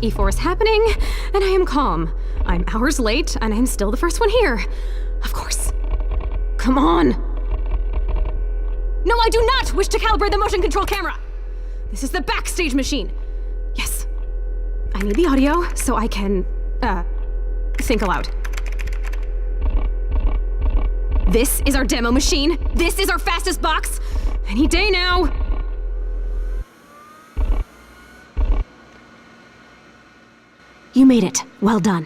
E4 is happening, and I am calm. I'm hours late, and I'm still the first one here. Of course. Come on. No, I do not wish to calibrate the motion control camera. This is the backstage machine. Yes. I need the audio so I can, think aloud. This is our demo machine. This is our fastest box. Any day now. You made it. Well done.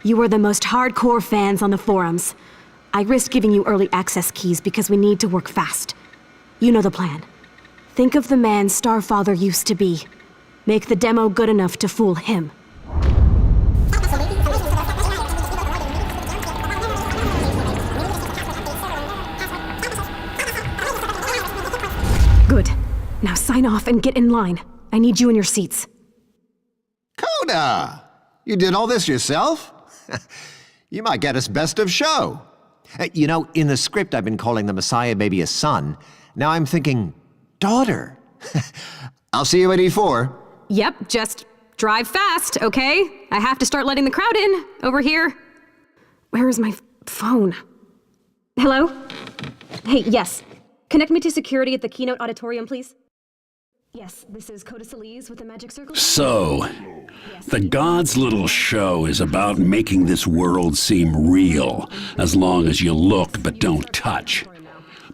You were the most hardcore fans on the forums. I risked giving you early access keys because we need to work fast. You know the plan. Think of the man Starfather used to be. Make the demo good enough to fool him. Good. Now sign off and get in line. I need you in your seats. Coda! You did all this yourself? You might get us best of show. You know, in the script I've been calling the Messiah baby a son. Now I'm thinking, daughter. I'll see you at E4. Yep, just drive fast, okay? I have to start letting the crowd in, over here. Where is my phone? Hello? Hey, yes. Connect me to security at the keynote auditorium, please. Yes, this is Coda Solis with the Magic Circle. So, the God's little show is about making this world seem real, as long as you look but don't touch.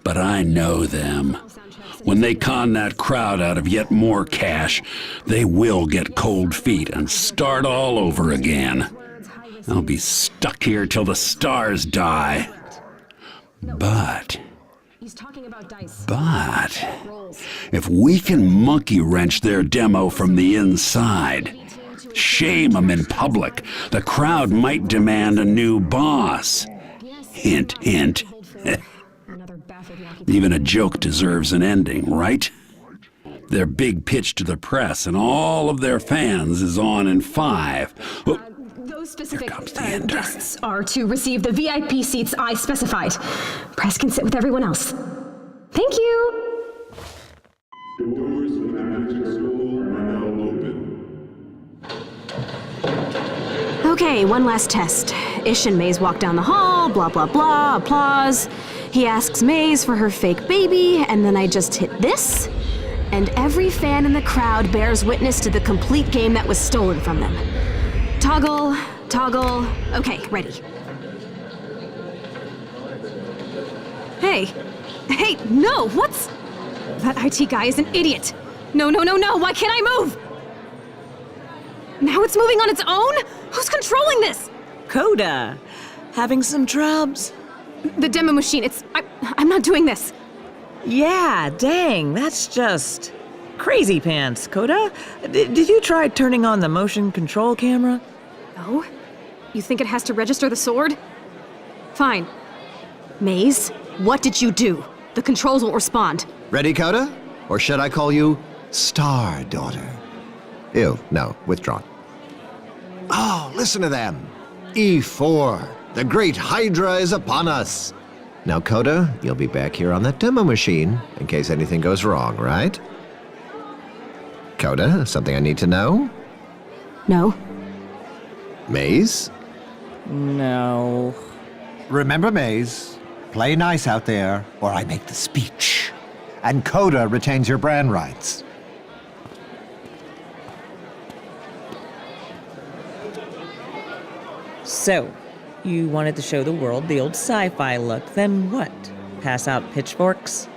But I know them. When they con that crowd out of yet more cash, they will get cold feet and start all over again. I'll be stuck here till the stars die. But if we can monkey wrench their demo from the inside, shame them in public, the crowd might demand a new boss. Hint, hint. Even a joke deserves an ending, right? Their big pitch to the press and all of their fans is on in 5. Those specific guests are to receive the VIP seats I specified. Press can sit with everyone else. Thank you! The doors of the Magic School are now open. Okay, one last test. Ish and Maze walk down the hall, blah blah blah, applause. He asks Maze for her fake baby, and then I just hit this, and every fan in the crowd bears witness to the complete game that was stolen from them. Toggle, toggle, okay, ready. Hey, no, what's... That IT guy is an idiot. No, why can't I move? Now it's moving on its own? Who's controlling this? Coda, having some trubs? The demo machine, I'm not doing this. Yeah, dang, that's just crazy pants, Coda. Did you try turning on the motion control camera? No? You think it has to register the sword? Fine. Maze, what did you do? The controls won't respond. Ready, Coda? Or should I call you Star Daughter? Ew, no, withdrawn. Oh, listen to them. E4. The great Hydra is upon us. Now, Coda, you'll be back here on that demo machine in case anything goes wrong, right? Coda, something I need to know? No. Maze? No. Remember, Maze, play nice out there, or I make the speech. And Coda retains your brand rights. So, you wanted to show the world the old sci-fi look, then what? Pass out pitchforks?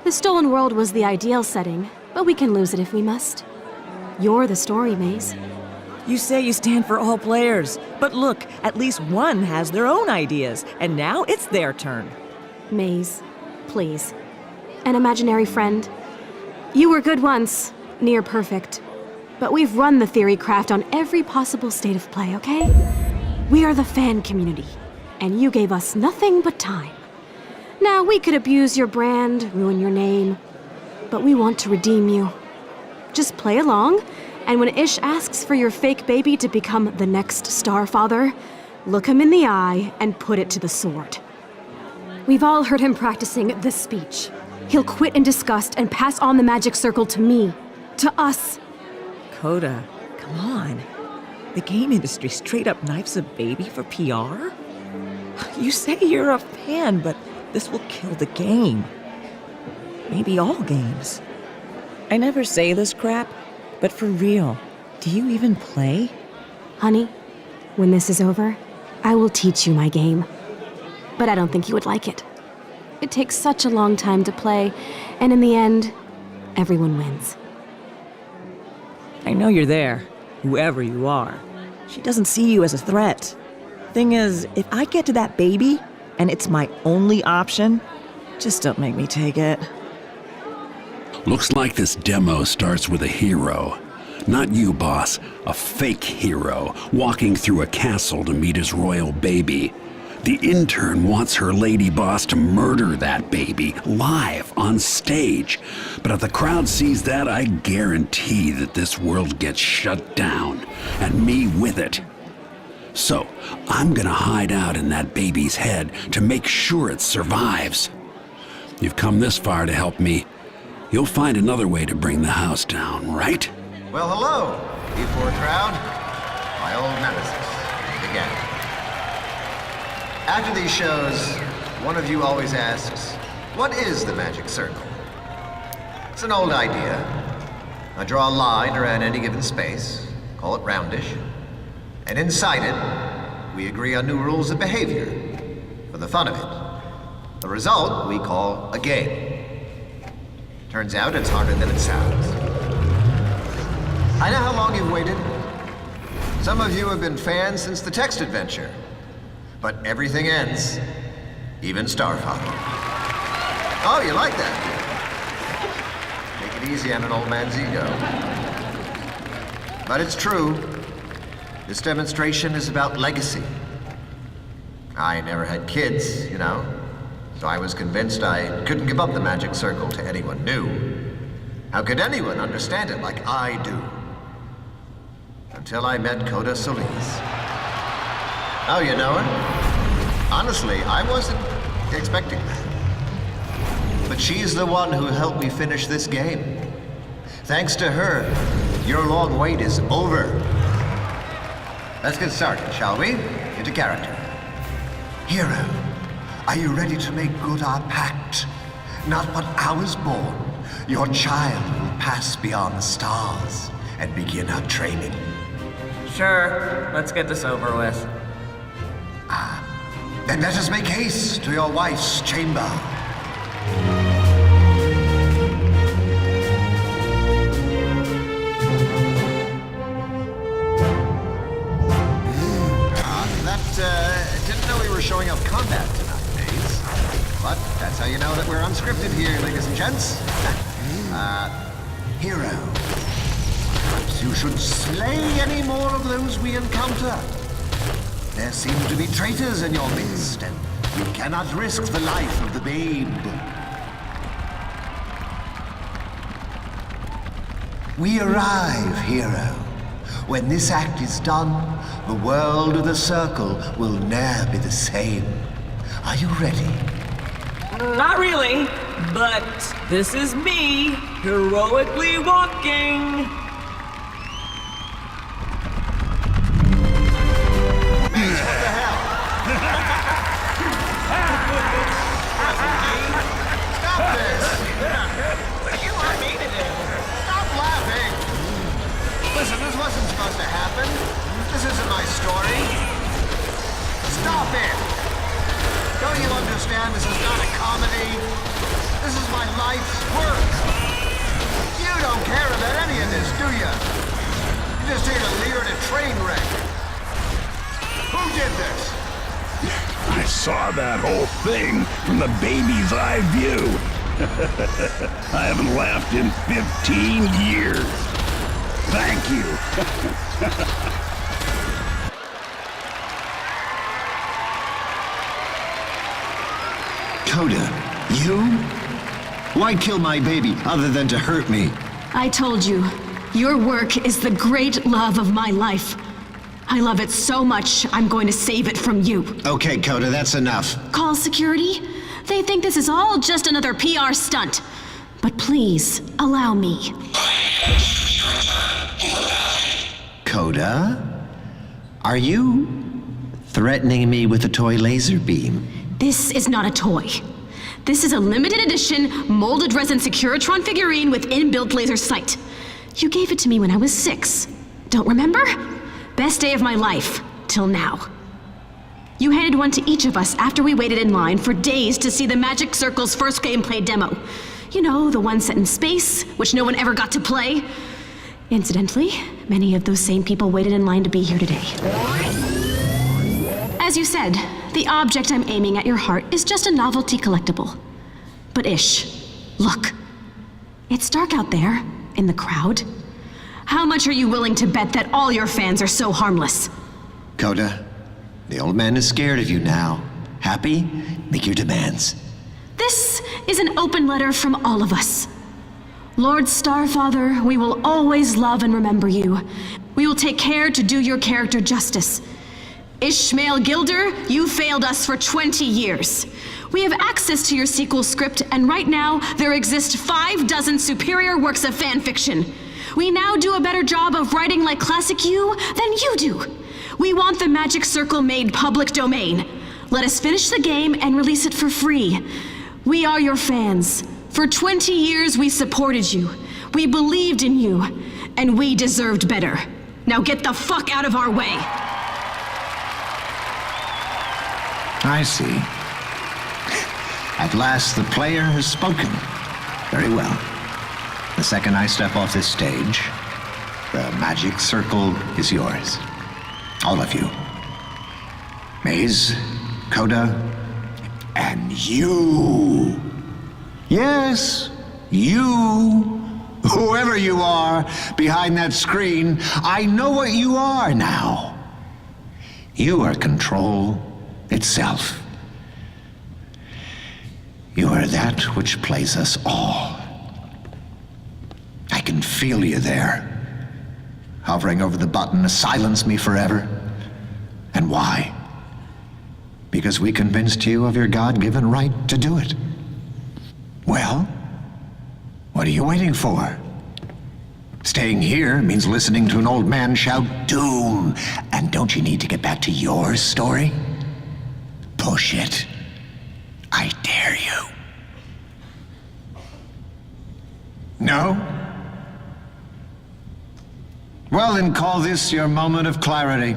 The stolen world was the ideal setting, but we can lose it if we must. You're the story, Maze. You say you stand for all players, but look, at least one has their own ideas, and now it's their turn. Maze, please. An imaginary friend. You were good once, near perfect. But we've run the theory craft on every possible state of play, okay? We are the fan community, and you gave us nothing but time. Now, we could abuse your brand, ruin your name, but we want to redeem you. Just play along, and when Ish asks for your fake baby to become the next Starfather, look him in the eye and put it to the sword. We've all heard him practicing this speech. He'll quit in disgust and pass on the magic circle to me. To us. Coda, Come on. The game industry straight up knifes a baby for PR? You say you're a fan, but this will kill the game. Maybe all games. I never say this crap, but for real, do you even play? Honey, when this is over, I will teach you my game. But I don't think you would like it. It takes such a long time to play, and in the end, everyone wins. I know you're there, whoever you are. She doesn't see you as a threat. Thing is, if I get to that baby, and it's my only option, just don't make me take it. Looks like this demo starts with a hero. Not you, boss. A fake hero walking through a castle to meet his royal baby. The intern wants her lady boss to murder that baby live on stage. But if the crowd sees that, I guarantee that this world gets shut down, and me with it. So, I'm gonna hide out in that baby's head to make sure it survives. You've come this far to help me. You'll find another way to bring the house down, right? Well, hello, E4 crowd. My old nemesis, again. After these shows, one of you always asks, what is the magic circle? It's an old idea. I draw a line around any given space, call it roundish, and inside it, we agree on new rules of behavior for the fun of it. The result we call a game. Turns out it's harder than it sounds. I know how long you've waited. Some of you have been fans since the text adventure. But everything ends, even Starfather. Oh, you like that? Take it easy on an old man's ego. But it's true. This demonstration is about legacy. I never had kids, you know, so I was convinced I couldn't give up the magic circle to anyone new. How could anyone understand it like I do? Until I met Coda Solis. Oh, you know her? Honestly, I wasn't expecting that. But she's the one who helped me finish this game. Thanks to her, your long wait is over. Let's get started, shall we? Into character. Hero, are you ready to make good our pact? Not but I was born, your child will pass beyond the stars and begin her training. Sure, let's get this over with. Then let us make haste to your wife's chamber. Didn't know we were showing off combat tonight, Maze. But that's how you know that we're unscripted here, ladies and gents. Hero. Perhaps you should slay any more of those we encounter. There seem to be traitors in your midst, and you cannot risk the life of the babe. We arrive, hero. When this act is done, the world of the circle will ne'er be the same. Are you ready? Not really, but this is me, heroically walking. Stop this! You are meaning it. Stop laughing! Listen, this wasn't supposed to happen. This isn't my story. Stop it! Don't you understand this is not a comedy? This is my life's work. You don't care about any of this, do you? You're just here to leader in a train wreck. Who did this? I saw that whole thing from the baby's eye view. I haven't laughed in 15 years. Thank you. Coda, you? Why kill my baby other than to hurt me? I told you, your work is the great love of my life. I love it so much, I'm going to save it from you. Okay, Coda, that's enough. Call security? They think this is all just another PR stunt. But please, allow me. Coda? Are you threatening me with a toy laser beam? This is not a toy. This is a limited edition, molded resin Securitron figurine with inbuilt laser sight. You gave it to me when I was 6. Don't remember? Best day of my life, till now. You handed one to each of us after we waited in line for days to see the Magic Circle's first gameplay demo. You know, the one set in space, which no one ever got to play. Incidentally, many of those same people waited in line to be here today. As you said, the object I'm aiming at your heart is just a novelty collectible. But Ish, look. It's dark out there, in the crowd. How much are you willing to bet that all your fans are so harmless? Coda, the old man is scared of you now. Happy? Make your demands. This is an open letter from all of us. Lord Starfather, we will always love and remember you. We will take care to do your character justice. Ishmael Gilder, you failed us for 20 years. We have access to your sequel script, and right now, there exist 6 superior works of fan fiction. We now do a better job of writing like classic you than you do. We want the Magic Circle made public domain. Let us finish the game and release it for free. We are your fans. For 20 years, we supported you. We believed in you, and we deserved better. Now get the fuck out of our way. I see. At last, the player has spoken. Very well. The second I step off this stage, the Magic Circle is yours. All of you. Maze, Coda, and you. Yes, you. Whoever you are behind that screen, I know what you are now. You are control itself. You are that which plays us all. I can feel you there, hovering over the button to silence me forever. And why? Because we convinced you of your God-given right to do it. Well, what are you waiting for? Staying here means listening to an old man shout doom. And don't you need to get back to your story? Push it. I dare you. No? Well, then call this your moment of clarity.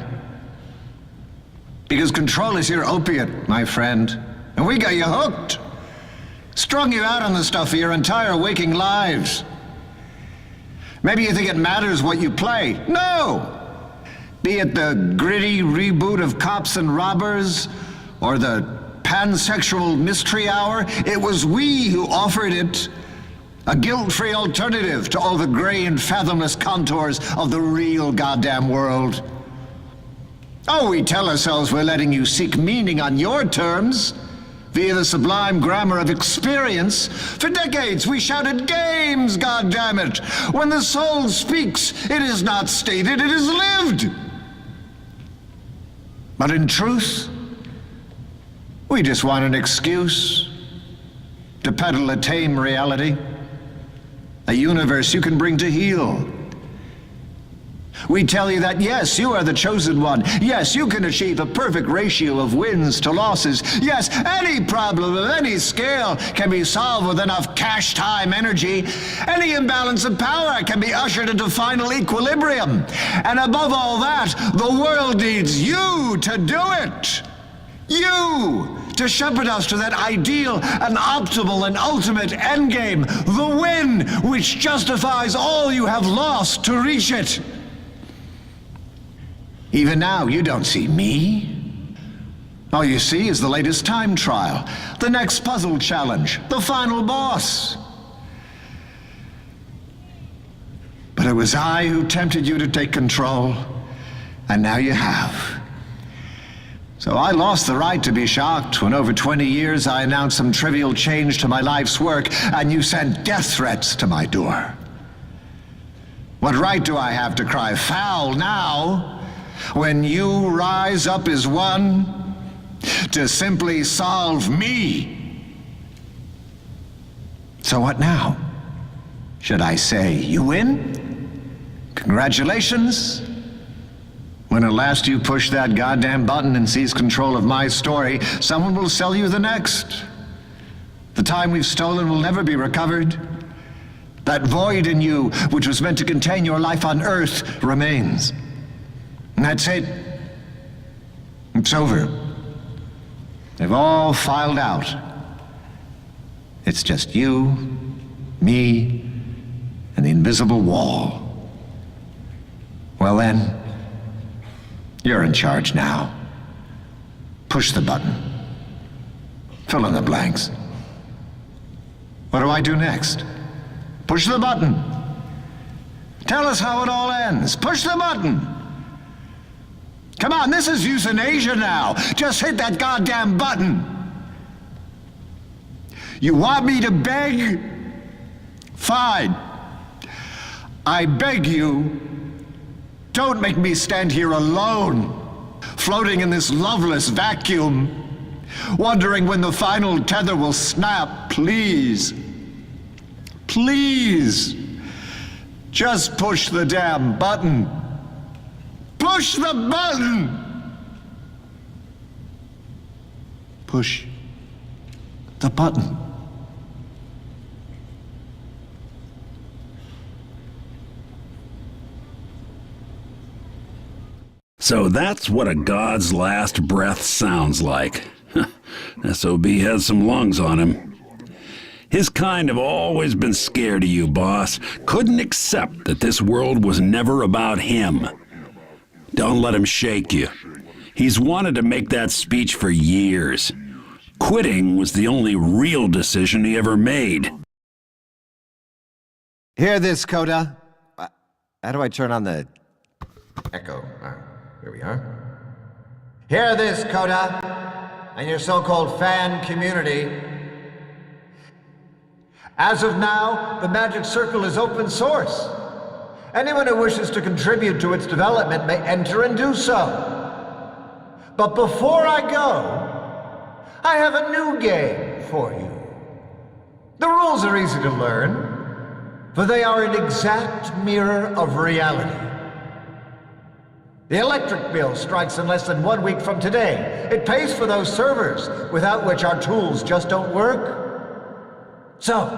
Because control is your opiate, my friend. And we got you hooked. Strung you out on the stuff for your entire waking lives. Maybe you think it matters what you play. No! Be it the gritty reboot of Cops and Robbers, or the pansexual mystery hour, it was we who offered it. A guilt-free alternative to all the gray and fathomless contours of the real goddamn world. Oh, we tell ourselves we're letting you seek meaning on your terms, via the sublime grammar of experience. For decades we shouted games, goddammit! When the soul speaks, it is not stated, it is lived! But in truth, we just want an excuse to peddle a tame reality, a universe you can bring to heal. We tell you that, yes, you are the chosen one. Yes, you can achieve a perfect ratio of wins to losses. Yes, any problem of any scale can be solved with enough cash time energy. Any imbalance of power can be ushered into final equilibrium. And above all that, the world needs you to do it. You! To shepherd us to that ideal and optimal and ultimate endgame, the win which justifies all you have lost to reach it. Even now, you don't see me. All you see is the latest time trial, the next puzzle challenge, the final boss. But it was I who tempted you to take control, and now you have. So I lost the right to be shocked when over 20 years I announced some trivial change to my life's work and you sent death threats to my door. What right do I have to cry foul now when you rise up as one to simply solve me? So what now? Should I say you win? Congratulations? When at last you push that goddamn button and seize control of my story, someone will sell you the next. The time we've stolen will never be recovered. That void in you, which was meant to contain your life on Earth, remains. And that's it. It's over. They've all filed out. It's just you, me, and the invisible wall. Well then, you're in charge now. Push the button. Fill in the blanks. What do I do next? Push the button. Tell us how it all ends. Push the button. Come on, this is euthanasia now. Just hit that goddamn button. You want me to beg? Fine. I beg you, don't make me stand here alone, floating in this loveless vacuum, wondering when the final tether will snap. Please. Please. Just push the damn button. Push the button! Push the button. So that's what a god's last breath sounds like. SOB has some lungs on him. His kind have always been scared of you, boss. Couldn't accept that this world was never about him. Don't let him shake you. He's wanted to make that speech for years. Quitting was the only real decision he ever made. Hear this, Coda? How do I turn on the echo? Here we are. Hear this, Coda, and your so-called fan community. As of now, the Magic Circle is open source. Anyone who wishes to contribute to its development may enter and do so. But before I go, I have a new game for you. The rules are easy to learn, for they are an exact mirror of reality. The electric bill strikes in less than 1 week from today. It pays for those servers, without which our tools just don't work. So,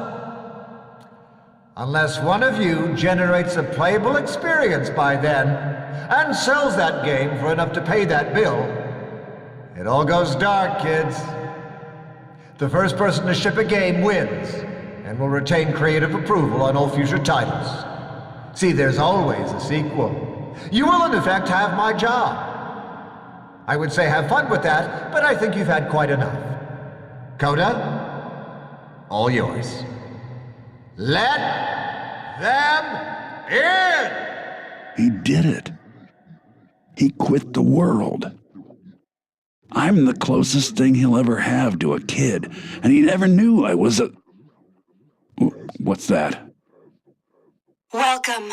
unless one of you generates a playable experience by then, and sells that game for enough to pay that bill, it all goes dark, kids. The first person to ship a game wins, and will retain creative approval on all future titles. See, there's always a sequel. You will, in effect, have my job. I would say have fun with that, but I think you've had quite enough. Coda, all yours. Let them in! He did it. He quit the world. I'm the closest thing he'll ever have to a kid, and he never knew I was a... What's that? Welcome.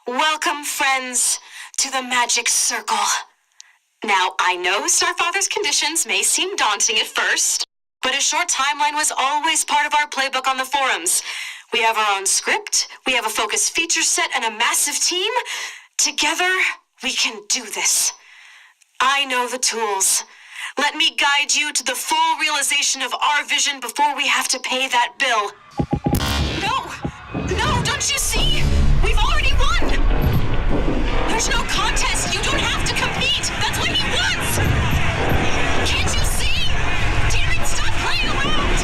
Welcome, friends, to the Magic Circle. Now, I know Starfather's conditions may seem daunting at first, but a short timeline was always part of our playbook on the forums. We have our own script, we have a focused feature set, and a massive team. Together, we can do this. I know the tools. Let me guide you to the full realization of our vision before we have to pay that bill. No, don't you see? We've already won! There's no contest, you don't have to compete! That's what he wants! Can't you see? Damn it, stop playing around!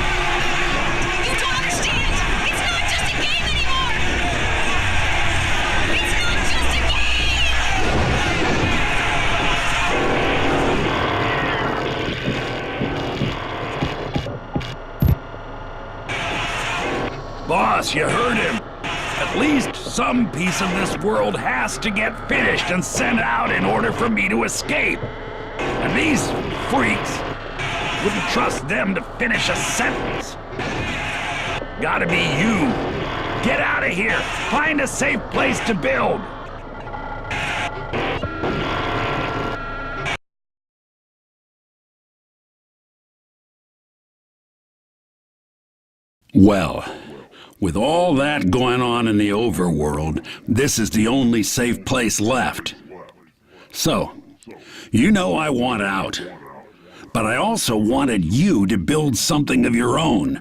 You don't understand! It's not just a game anymore! It's not just a game! Boss, you heard him. At least some piece of this world has to get finished and sent out in order for me to escape. And these freaks wouldn't trust them to finish a sentence. Gotta be you. Get out of here. Find a safe place to build. Well, with all that going on in the overworld, this is the only safe place left. So, you know I want out. But I also wanted you to build something of your own,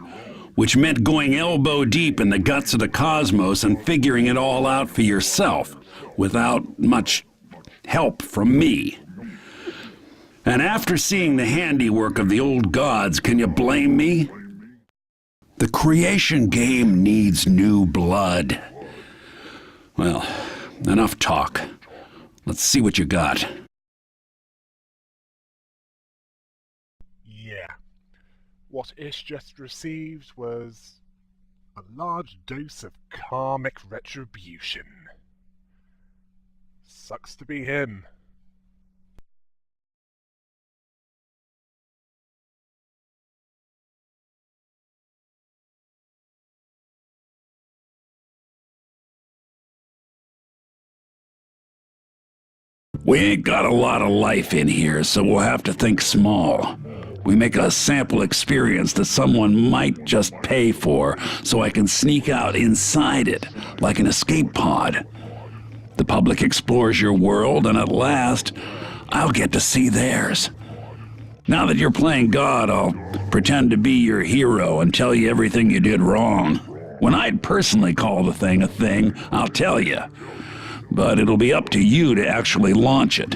which meant going elbow deep in the guts of the cosmos and figuring it all out for yourself, without much help from me. And after seeing the handiwork of the old gods, can you blame me? The creation game needs new blood. Well, enough talk. Let's see what you got. Yeah. What Ish just received was a large dose of karmic retribution. Sucks to be him. We ain't got a lot of life in here, so we'll have to think small. We make a sample experience that someone might just pay for, so I can sneak out inside it, like an escape pod. The public explores your world, and at last, I'll get to see theirs. Now that you're playing God, I'll pretend to be your hero and tell you everything you did wrong. When I'd personally call the thing a thing, I'll tell you. But it'll be up to you to actually launch it.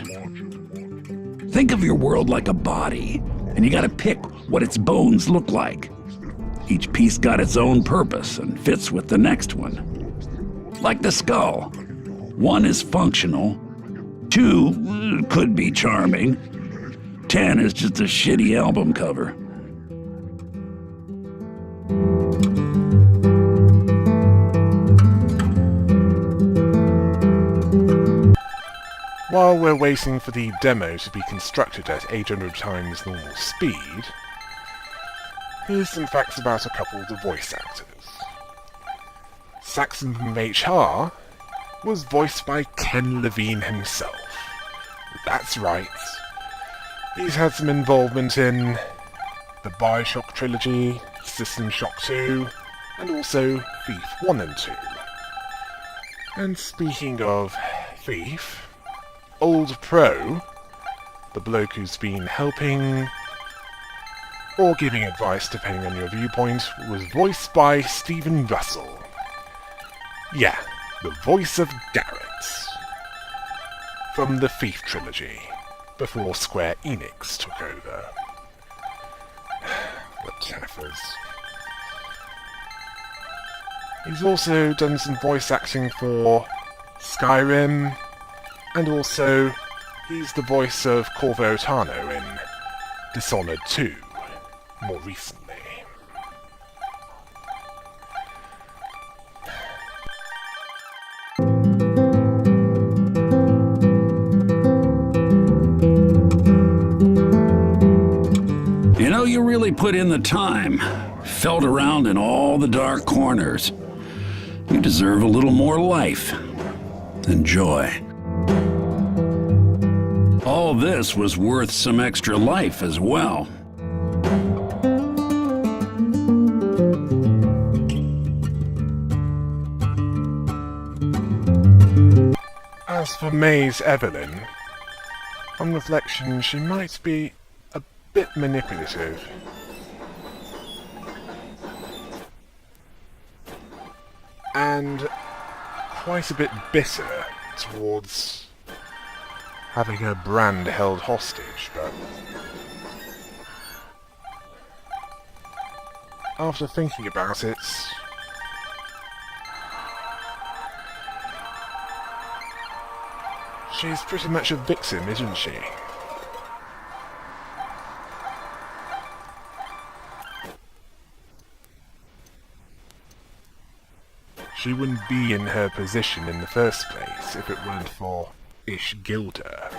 Think of your world like a body, and you gotta pick what its bones look like. Each piece got its own purpose and fits with the next one. Like the skull. 1 is functional, 2 could be charming, 10 is just a shitty album cover. While we're waiting for the demo to be constructed at 800 times normal speed, here's some facts about a couple of the voice actors. Saxon from HR was voiced by Ken Levine himself. That's right. He's had some involvement in the Bioshock trilogy, System Shock 2, and also Thief 1 and 2. And speaking of Thief, Old Pro, the bloke who's been helping or giving advice depending on your viewpoint, was voiced by Stephen Russell. Yeah, the voice of Garrett from the Thief trilogy, before Square Enix took over. The Taffers. He's also done some voice acting for Skyrim, and also he's the voice of Corvo Tano in Dishonored 2, more recently. You know, you really put in the time, felt around in all the dark corners. You deserve a little more life and joy. All this was worth some extra life as well. As for May's Evelyn, on reflection, she might be a bit manipulative. And quite a bit bitter towards having her brand held hostage, but after thinking about it, she's pretty much a victim, isn't she? She wouldn't be in her position in the first place if it weren't for Ish Gilder,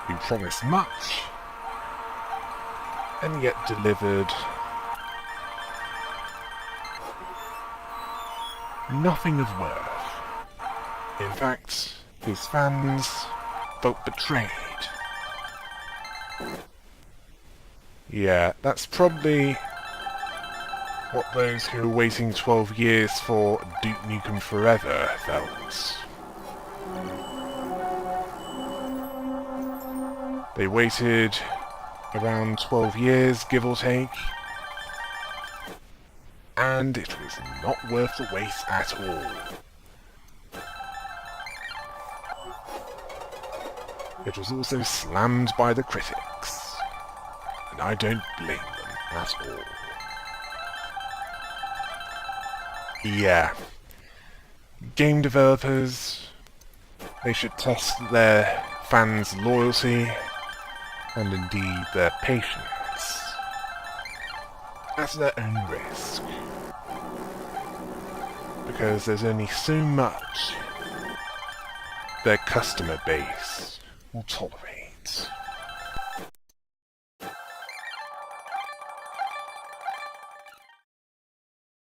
who promised much and yet delivered nothing of worth. In fact, his fans felt betrayed. Yeah, that's probably what those who were waiting 12 years for Duke Nukem Forever felt. They waited around 12 years, give or take, and it was not worth the wait at all. It was also slammed by the critics, and I don't blame them at all. Yeah. Game developers, they should test their fans' loyalty and indeed their patience at their own risk, because there's only so much their customer base will tolerate.